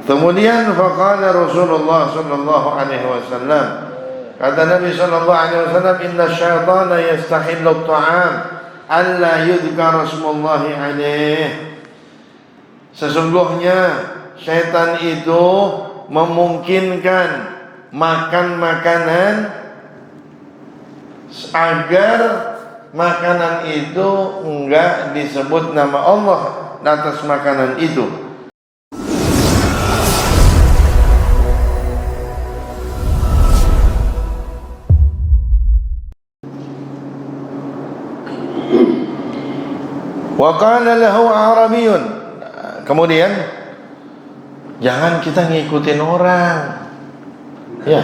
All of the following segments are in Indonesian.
Kemudian faqala Rasulullah sallallahu alaihi wasallam, kata Nabi sallallahu alaihi wasallam, inna syaitana yastahillu at-ta'am alla yudhkara ismullahi alaih. Sesungguhnya syaitan itu memungkinkan makan makanan agar makanan itu enggak disebut nama Allah atas makanan itu. Wa qala lahu Arabiyyun, kemudian jangan kita ngikutin orang. Ya,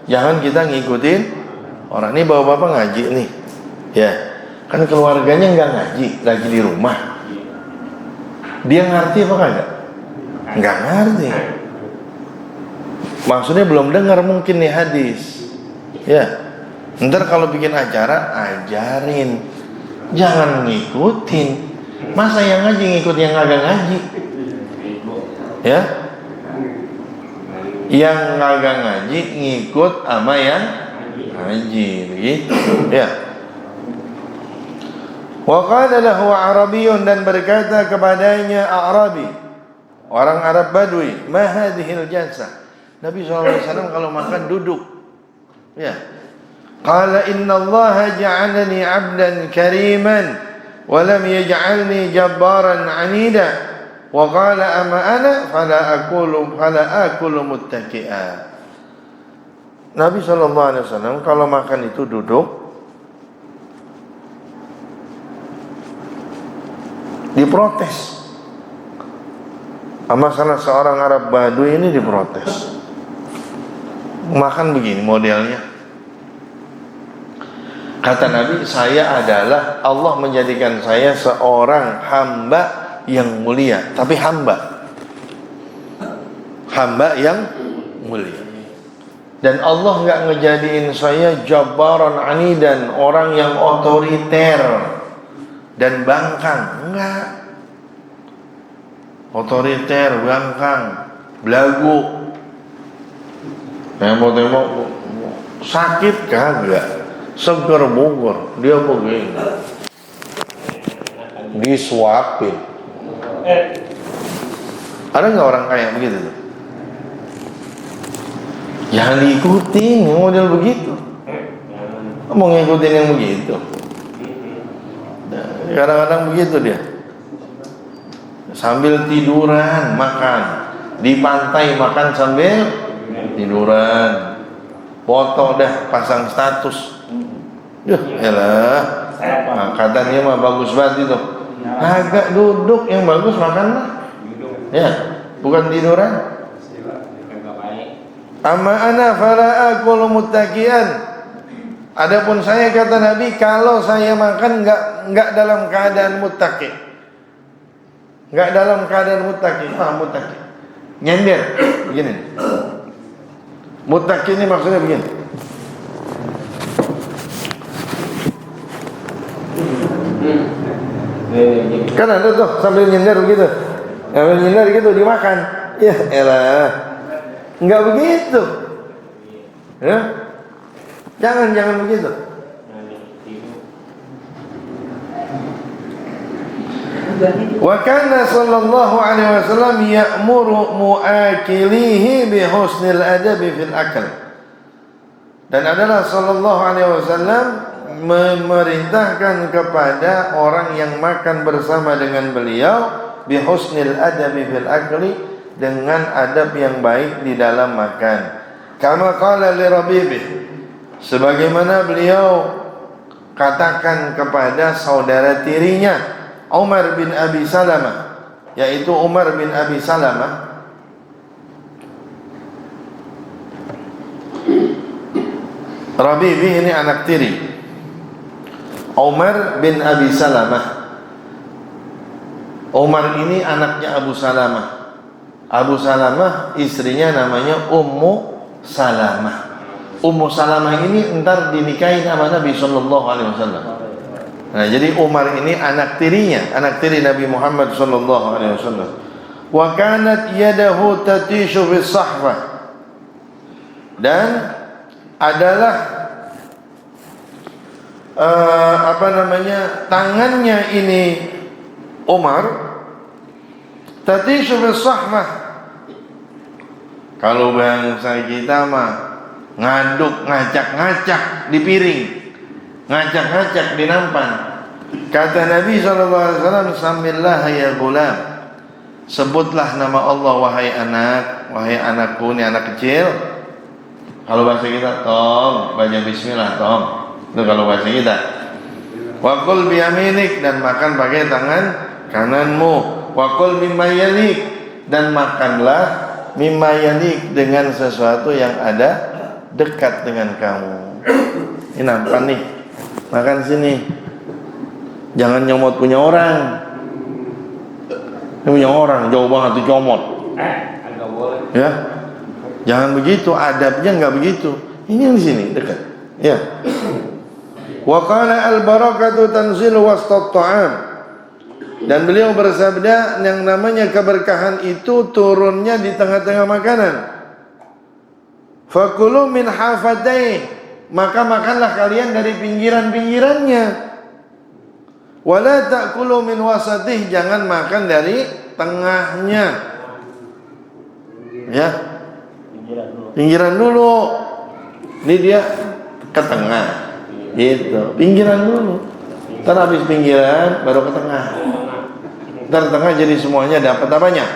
jangan kita ngikutin orang. Ini bapak-bapak ngaji nih. Ya, kan keluarganya enggak ngaji, lagi di rumah. Dia ngerti apa kagak? Enggak ngerti. Maksudnya belum dengar mungkin nih hadis. Ya. Ntar kalau bikin acara ajarin. Jangan ngikutin. Masa yang ngaji ngikut yang kagak ngaji? Ya? Yang kagak ngaji ngikut sama yang ngaji, begitu. Ya. Wa qala lahu Arabiyyun, dan berkata kepadanya Arabi, orang Arab Badui, ma hadhil jalsah. Nabi SAW kalau makan duduk. Ya. Qala inna Allah ja'alani 'abdan kariman wa lam yaj'alni jabbaran 'anida. Wa qala ama ana fala akulu muttaki'a. Nabi SAW kalau makan itu duduk. Diprotes sama salah seorang Arab Badui ini, diprotes. Makan begini modelnya. Kata Nabi, saya adalah, Allah menjadikan saya seorang hamba yang mulia. Tapi hamba yang mulia. Dan Allah enggak ngejadiin saya jabbaran anidan, orang yang otoriter dan bangkang. Enggak. Otoriter, bangkang, belagu. Tembok-tembok sakit kagak. Seger buger, dia begini, disuapin. Ada nggak orang kayak begitu tuh? Jangan diikutin model begitu. Mau ngikutin yang begitu. Kadang-kadang begitu dia. Sambil tiduran makan, di pantai makan sambil tiduran. Foto dah, pasang status. Duh, elah. Nah, katanya mah bagus banget itu. Agak duduk yang bagus makan mah. Ya, bukan tiduran. Amma ana fala akulu muttaqian. Adapun saya, kata Nabi, kalau saya makan enggak dalam keadaan muttaqi. Enggak dalam keadaan muttaqi. Muttaqi. Nyender begini. Muttaqi ini maksudnya begini. Kan ada tuh sambil nyender begitu. Sambil nyender gitu dimakan. Ya elah. Enggak begitu. Ya. Jangan begitu. Wa kana sallallahu alaihi wasallam ya'muru mu'akilihi bi husnil adabi fil akal. Dan adalah sallallahu alaihi wasallam memerintahkan kepada orang yang makan bersama dengan beliau bi husnil adabi fil akli, dengan adab yang baik di dalam makan. Kama qala li Rabibi, sebagaimana beliau katakan kepada saudara tirinya Umar bin Abi Salamah, yaitu Umar bin Abi Salamah. Rabibi ini anak tiri Umar bin Abi Salamah. Umar ini anaknya Abu Salamah. Abu Salamah istrinya namanya Ummu Salamah. Ummu Salamah ini entar dinikahi sama Nabi sallallahu alaihi wasallam. Nah, jadi Umar ini anak tirinya, anak tiri Nabi Muhammad sallallahu alaihi wasallam. wa kanat yadahu tatishu bis sahfah, dan adalah tangannya ini Umar tatishu bis sahfah. Kalau bangsa kita mah ngaduk, ngacak-ngacak di piring, ngacak-ngacak di nampan. Kata Nabi SAW, samillah ya gulam, sebutlah nama Allah wahai anakku, ini anak kecil. Kalau bahasa kita, tong, baca bismillah, tong. Itu kalau bahasa kita. Wa kul biyaminik, dan makan pakai tangan kananmu. Wa kul mimma yalik, dan makanlah mimma yalik, dengan sesuatu yang ada dekat dengan kamu. Ini nampan nih, makan sini. Jangan nyomot punya orang. Ini punya orang, jauh banget tuh comot. Ya, jangan begitu, adabnya nggak begitu. Ini yang di sini dekat. Ya. Wa qala al-barakatu tanzilu wastat ta'am. Dan beliau bersabda, yang namanya keberkahan itu turunnya di tengah-tengah makanan. Fakulu min hafatai, maka makanlah kalian dari pinggiran-pinggirannya. Wala ta'kulu min wasatih, jangan makan dari tengahnya. Ya, pinggiran dulu. Ini dia ke tengah, gitu. Pinggiran dulu. Ntar habis pinggiran baru ke tengah. Ntar tengah jadi semuanya dapat apanya?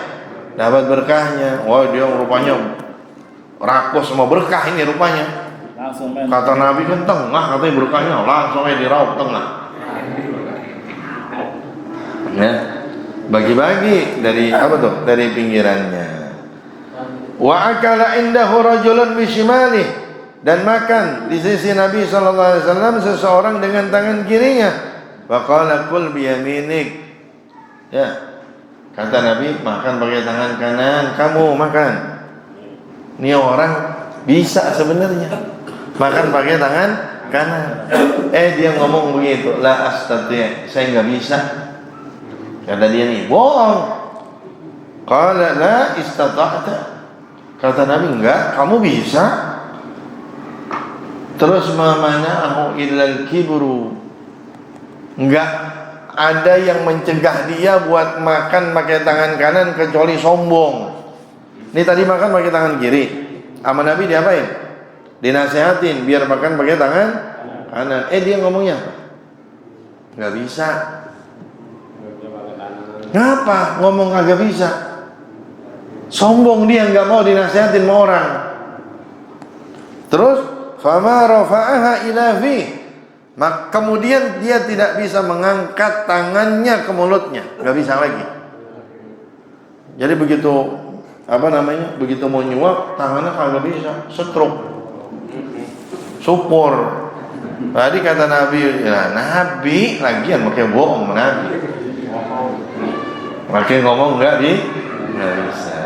Dapat berkahnya. Wah, dia rupanya rakus sama berkah ini rupanya. Kata Nabi kan tengah, katanya berkahnya langsung aja diraup tengah. Ya, bagi-bagi dari apa tuh? Dari pinggirannya. Wa akala indahu rajulun bishimali, dan makan di sisi Nabi SAW seseorang dengan tangan kirinya. Wa qala kul biyaminik. Ya, kata Nabi, makan pakai tangan kanan, kamu makan. Ini orang bisa sebenarnya makan pakai tangan kanan. Dia ngomong begitu, la astati', saya nggak bisa. Kata dia nih, bohong. Qala la istata'ta. Kata Nabi, enggak, kamu bisa. Terus mamana'ahu illal kibru. Enggak ada yang mencegah dia buat makan pakai tangan kanan kecuali sombong. Ini tadi makan pakai tangan kiri. Sama Nabi diapain? Dinasehatin biar makan pakai tangan kanan. Dia ngomongnya apa? Enggak bisa. Ngapa ngomong kagak bisa? Sombong dia, nggak mau dinasehatin sama orang. Terus fama rafa'aha ila fi, kemudian dia tidak bisa mengangkat tangannya ke mulutnya, nggak bisa lagi. Jadi begitu begitu mau nyuap tangannya kagak bisa, stroke, supur. Tadi kata Nabi, ya Nabi lagian pakai bohong Nabi. Makin ngomong nggak bisa.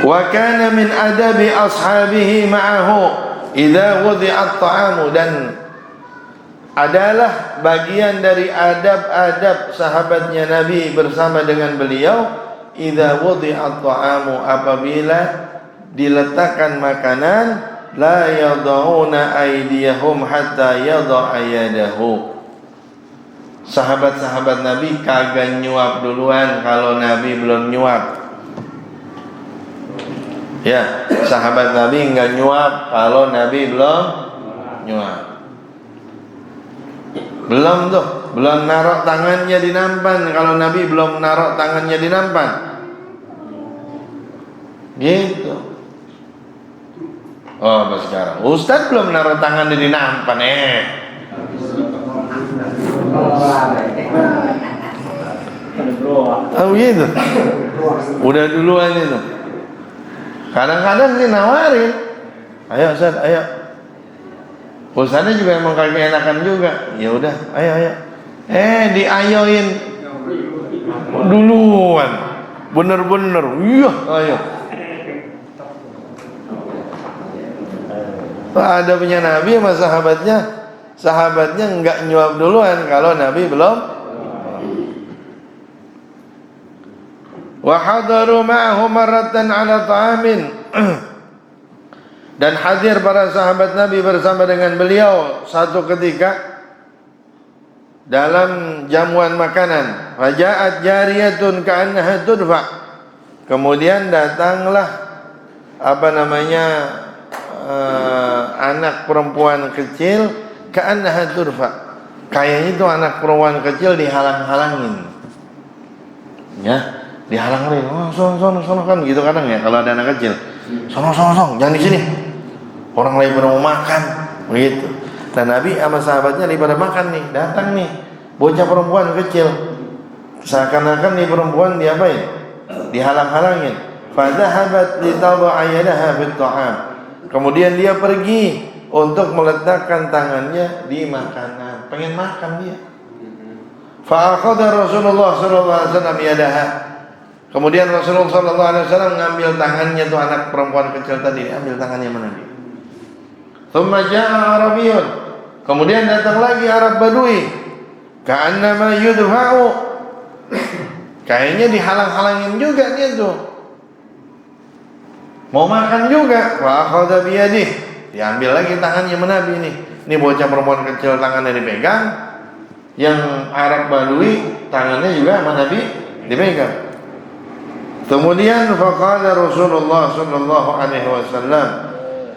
Wa kana min adabi ashabihi ma'ahu idza wudi'at ta'amu, dan adalah bagian dari adab-adab sahabatnya Nabi bersama dengan beliau, idza wudi'at ta'amu, apabila diletakkan makanan, la yad'una aydiyahum hatta yad'a yadahu. Sahabat-sahabat Nabi kagak nyuap duluan kalau Nabi belum nyuap. Ya, sahabat Nabi enggak nyuap kalau Nabi belum nyuap. Belum naruh tangannya di nampan kalau Nabi belum naruh tangannya di nampan. Gitu. Oh, pas sekarang Ustaz belum naruh tangan di nampan gitu. Udah duluan itu. Kadang-kadang sih nawarin, ayo Ustaz, ayo. Ustaznya juga emang kagak enakan juga. Ya udah, ayo. Diayoin duluan. Bener-bener. Iya, ayo. Ada punya Nabi sama sahabatnya, sahabatnya enggak nyuap duluan kalau Nabi belum. Wa hadaru ma'ahu marratan 'ala ta'amin. Dan hadir para sahabat Nabi bersama dengan beliau satu ketika dalam jamuan makanan. Faja'at jariyatun ka'annaha tudfa. Kemudian datanglah anak perempuan kecil ka'annaha tudfa. Kayaknya itu anak perempuan kecil dihalang-halangin. Ya, dihalang-halangin. Oh, sono kan gitu kadang ya kalau ada anak kecil. Sono, jangan di sini. Orang lain pada mau makan, begitu. Dan Nabi sama sahabatnya lagi pada makan nih, datang nih bocah perempuan kecil. Seakan-akan nih perempuan diapain? Dihalang-halangin. Fadhahabat litadha'a yadaha fit ta'am. Kemudian dia pergi untuk meletakkan tangannya di makanan. Pengen makan dia. Fa akhadha Rasulullah sallallahu alaihi wasallam yadaha. Kemudian Rasulullah sallallahu alaihi wasallam ngambil tangannya tuh anak perempuan kecil tadi, ambil tangannya mana dia? Thumma ja'a Arabiyyun. Kemudian datang lagi Arab Badui. Ka'annama yudha'u. Kayaknya dihalang-halangin juga dia tuh. Mau makan juga. Wa akhadha biyadih. Diambil lagi tangannya Nabi nih. Ini bocah perempuan kecil tangannya dipegang. Yang Arab Badui tangannya juga sama Nabi dipegang. Kemudian faqala Rasulullah sallallahu alaihi wasallam,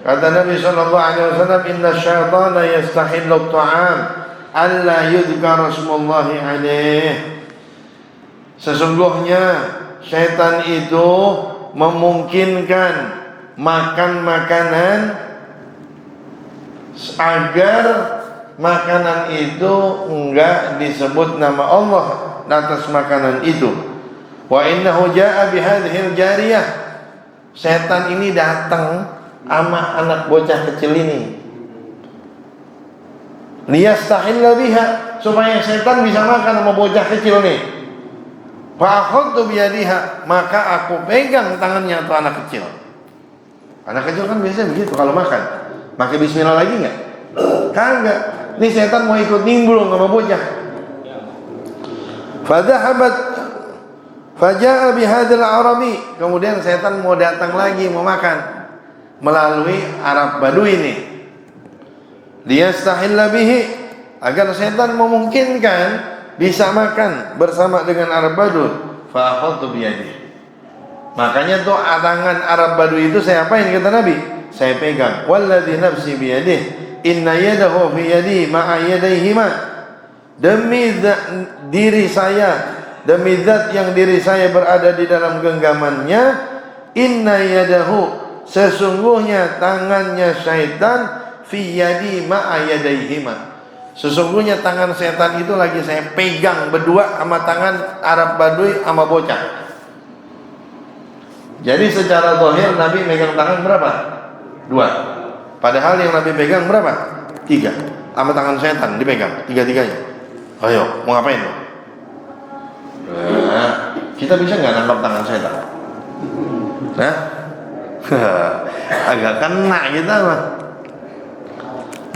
kata Nabi sallallahu alaihi wasallam, inna syaitana yastahillu at-ta'am alla yudhkara ismullahi alaih. Sesungguhnya syaitan itu memungkinkan makan makanan agar makanan itu enggak disebut nama Allah atas makanan itu. Wa innahu jaa bihadhil jariyah. Setan ini datang sama anak bocah kecil ini. Liyastahilla biha, supaya setan bisa makan sama bocah kecil nih. Fa akhadtu biyadiha, maka aku pegang tangannya tuh anak kecil. Anak kecil kan biasanya begitu kalau makan. Pakai bismillah lagi enggak? Kagak. Ini setan mau ikut nimbrung sama bocah. Fadhahabat Faja'a bihadzal Arabi. Kemudian setan mau datang lagi mau makan melalui Arab Badui ini. Liyastahilla bihi, agar setan memungkinkan bisa makan bersama dengan Arab Badui. Fa akhadtu biyadihi. Makanya tuh tangan Arab Badui itu saya apain kata Nabi? Saya pegang. Walladzi nafsi biyadihi inna yadahu fi yadi ma'a yadayhima. Demi diri saya, demi zat yang diri saya berada di dalam genggamannya, inna yadahu, sesungguhnya tangannya syaitan fi yadi ma'a yadaihima. Sesungguhnya tangan setan itu lagi saya pegang berdua sama tangan Arab Badui sama bocah. Jadi secara zahir Nabi megang tangan berapa? 2. Padahal yang Nabi pegang berapa? 3. Sama tangan setan dipegang tiga-tiganya. Ayo, mau ngapain lo? Nah, kita bisa nggak nangkap tangan setan? Nah, agak kena kita mah.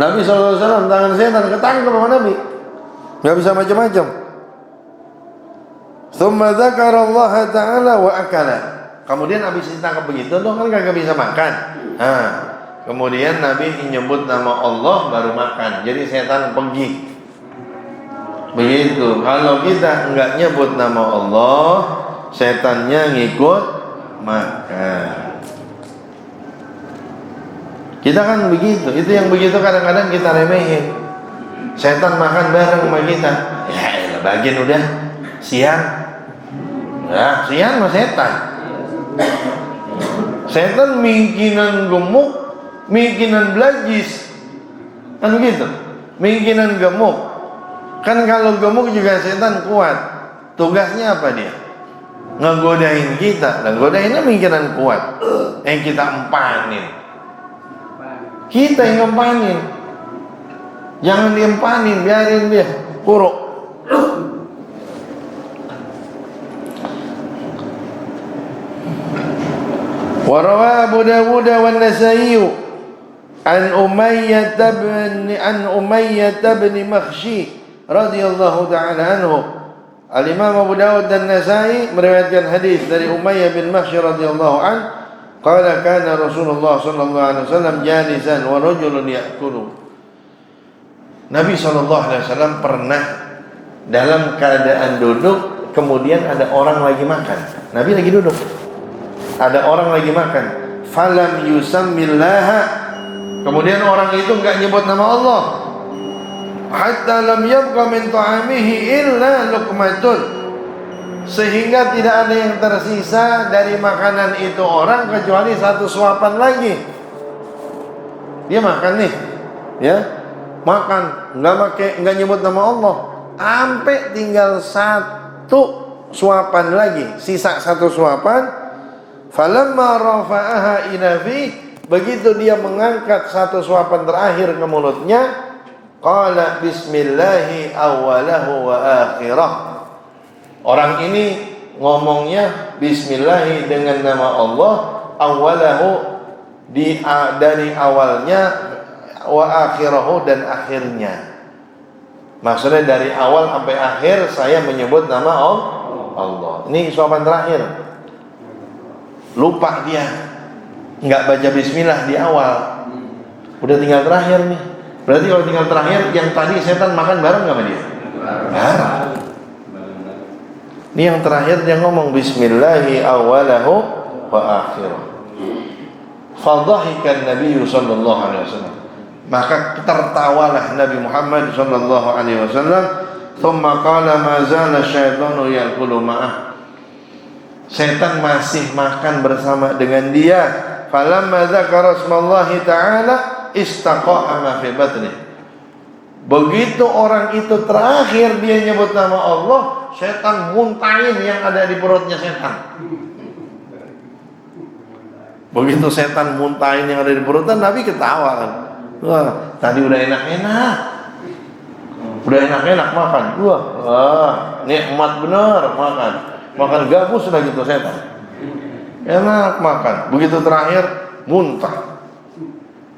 Nabi SAW tangan setan ketangkep sama Nabi, nggak bisa macam-macam. Tsumma dzakara Allah Ta'ala wa akala. Kemudian habis ditangkap begitu, dong kan kagak bisa makan. Nah, kemudian Nabi menyebut nama Allah baru makan. Jadi setan pergi. Begitu. Kalau kita enggak nyebut nama Allah, setannya ngikut makan. Kita kan begitu. Itu yang begitu kadang-kadang kita remehin. Setan makan bareng sama kita. Ya elah, bagian udah siang. Nah, siang sama setan. Setan mungkinan gemuk, mungkinan belajis. Kan begitu. Mungkinan gemuk. Kan kalau gemuk juga setan kuat. Tugasnya apa dia? Ngegodain kita. Dan godainnya mungkinan kuat. Kita empanin. Kita yang ngempanin. Jangan diempanin, biarin dia kuruk. Wa rawa Abu Dawud wa An-Nasa'i Umayyah bin Makhshi radhiyallahu ta'ala anhu. Al-Imam Abu Dawud dan Nasai meriwayatkan hadis dari Umayyah bin Makhshi radhiyallahu anhu, qala kana Rasulullah sallallahu alaihi wasallam jalisan wa rajulun ya'kulu. Nabi sallallahu alaihi wasallam pernah dalam keadaan duduk, kemudian ada orang lagi makan. Nabi lagi duduk, ada orang lagi makan. Falam yusammillaha, kemudian orang itu enggak nyebut nama Allah. Hatta lam yabqa min ta'amihi illa luqmatun, sehingga tidak ada yang tersisa dari makanan itu orang kecuali satu suapan lagi. Dia makan nih, ya, makan, enggak nyebut nama Allah, sampai tinggal satu suapan lagi, sisa satu suapan. Falamma rafa'aha ila fi, begitu dia mengangkat satu suapan terakhir ke mulutnya, qala bismillahi awwalahu wa akhirah. Orang ini ngomongnya bismillahi dengan nama Allah, awwalahu dari awalnya, wa akhirahu dan akhirnya. Maksudnya dari awal sampai akhir saya menyebut nama Allah. Ini suapan terakhir. Lupa dia, nggak baca bismillah di awal. Udah tinggal terakhir nih. Berarti kalau tinggal terakhir, yang tadi setan makan bareng nggak sama dia? Bareng. Ini yang terakhir dia ngomong bismillahi awalahu wa akhirah. Fadhahikan Nabi sallallahu alaihi wasallam. Maka tertawalah Nabi Muhammad sallallahu alaihi wasallam. Thumma qala ma zala syaitanu ya'kulu ma'ah. Setan masih makan bersama dengan dia. Falamma dzakara ismallahi ta'ala istaqa'a ma fi batni. Begitu orang itu terakhir dia nyebut nama Allah, setan muntahin yang ada di perutnya setan. Begitu setan muntahin yang ada di perutnya, Nabi ketawa kan. Wah, tadi udah enak-enak. Udah enak-enak makan. Wah, nikmat bener makan. Makan gabus sudah gitu setan. Enak makan. Begitu terakhir muntah.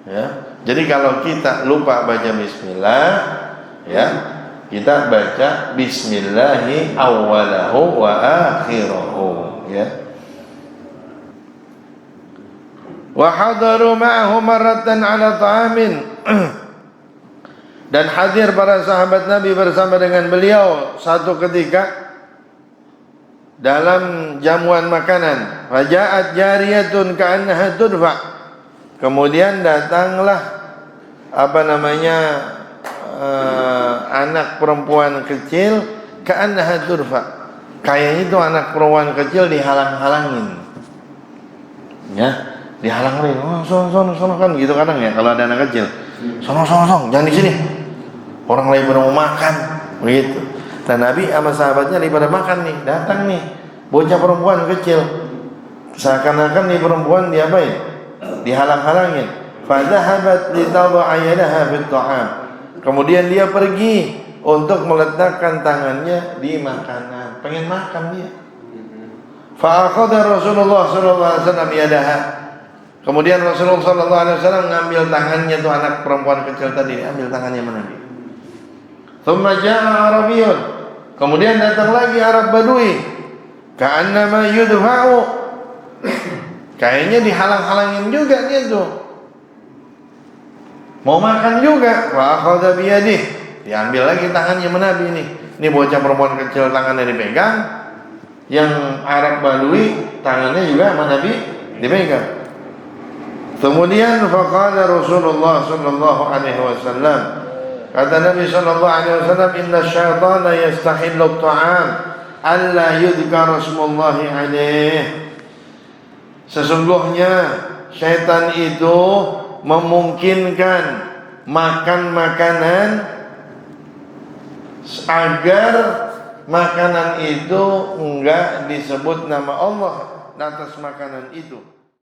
Ya. Jadi kalau kita lupa baca bismillah, ya, kita baca bismillahi awwalahu wa akhirahu, ya. Wa hadaru ma'ahu marratan 'ala ta'amin. Dan hadir para sahabat Nabi bersama dengan beliau satu ketika dalam jamuan makanan. Faja'at jariyatun ka'annaha tudfa. Kemudian datanglah anak perempuan kecil, ka'annaha tudfa. Kayaknya itu anak perempuan kecil dihalang-halangin. Ya, dihalang-halangin. Oh, sono kan gitu kadang ya kalau ada anak kecil. Sono, jangan di sini. Orang lain pada mau makan, begitu. Dan Nabi sama sahabatnya lagi pada makan nih, datang nih bocah perempuan kecil. Seakan-akan nih perempuan diapain? Dihalang-halangin. Fadhahabat litadha'a yadaha fit ta'am. Kemudian dia pergi untuk meletakkan tangannya di makanan. Pengen makan dia. Fa akhadha Rasulullah sallallahu alaihi wasallam yadaha. Kemudian Rasulullah sallallahu alaihi wasallam ngambil tangannya tuh anak perempuan kecil tadi, ambil tangannya mana dia? Thumma jaa Arabiyyun. Kemudian datang lagi Arab Badui. Ka'annama yudha'u. Kayaknya dihalang-halangin juga dia tuh. Mau makan juga. Wa akhadha biyadih. Diambil lagi tangannya Nabi ini. Ini bocah perempuan kecil tangannya dipegang. Yang Arab Badui tangannya juga sama Nabi dipegang. Kemudian faqala Rasulullah sallallahu alaihi wasallam, kata Nabi sallallahu alaihi wasallam, inna syaitana yastahillu at-ta'am alla yudhkara ismullahi alaih. Sesungguhnya syaitan itu memungkinkan makan makanan agar makanan itu enggak disebut nama Allah atas makanan itu.